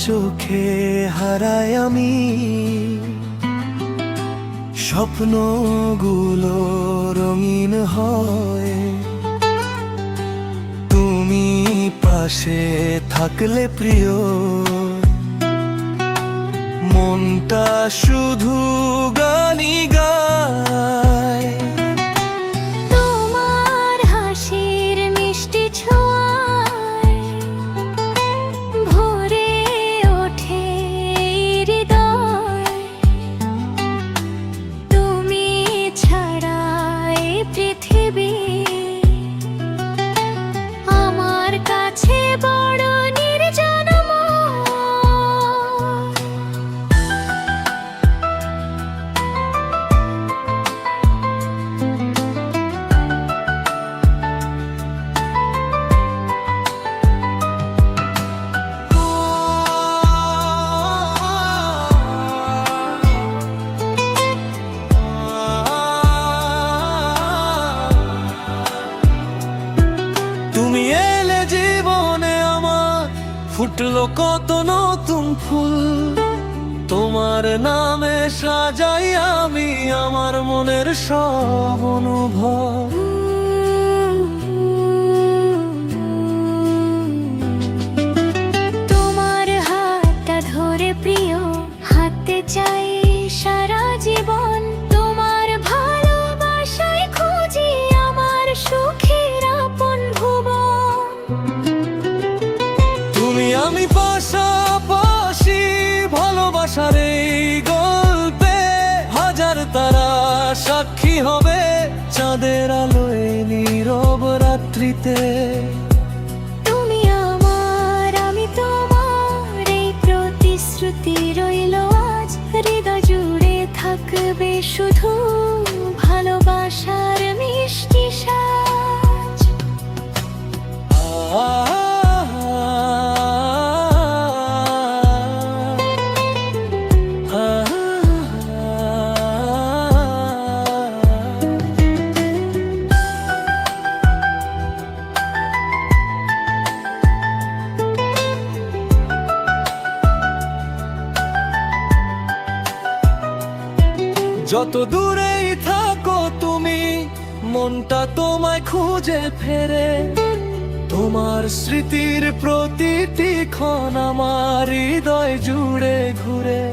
চোখে হারাই আমি, স্বপ্নগুলো রঙিন হয় তুমি পাশে থাকলে প্রিয়। মনটা শুধু গানই গায়, তোমার হাসির মিষ্টি ছোঁয়ায় ভরে ওঠে হৃদয়। তুমি ছাড়া এই পৃথিবী আমার কাছে বড় নির্জনময়। তুমি এলে জীবনে আমার, ফুটলো কত নতুন ফুল। তোমার নামে সাজাই আমি আমার মনের সব অনুভব। তোমার হাতটা ধরে প্রিয় হাঁটতে চাই সারা জীবন। তোমার ভালোবাসায় খুঁজি আমার সুখের আপন ভুবন। তুমি আমি পাশাপাশি ভালোবাসার এই গল্পে, হাজার তারা সাক্ষী হবে চাঁদের আলোয় নীরব রাত্রিতে। তুমি আমার আমি তোমার, এই প্রতিশ্রুতি রইল আজ। হৃদয় জুড়ে থাকবে শুধু ভালোবাসার মিষ্টি সাজ। যত দূরেই থাকো তুমি, মনটা তোমায় খুঁজে ফেরে। তোমার স্মৃতির প্রতিটি ক্ষণ আমার হৃদয় জুড়ে ঘুরে।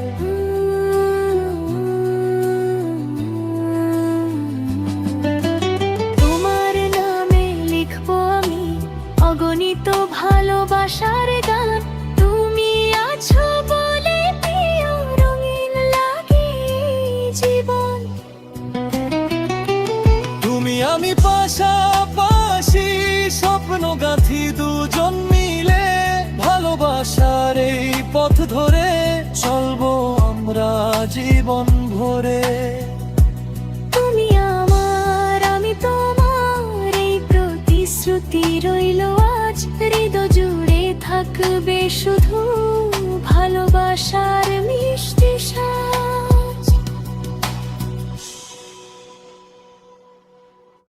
তোমার নামে লিখবো আমি অগণিত ভালোবাসার গান। তুমি আছো বলে প্রিয় রঙিন লাগে জীবন। তুমি আমি পাশাপাশি স্বপ্ন গাঁথি দুজন মিলে। ভালোবাসার এই পথ ধরে চলবো আমরা জীবন ভরে।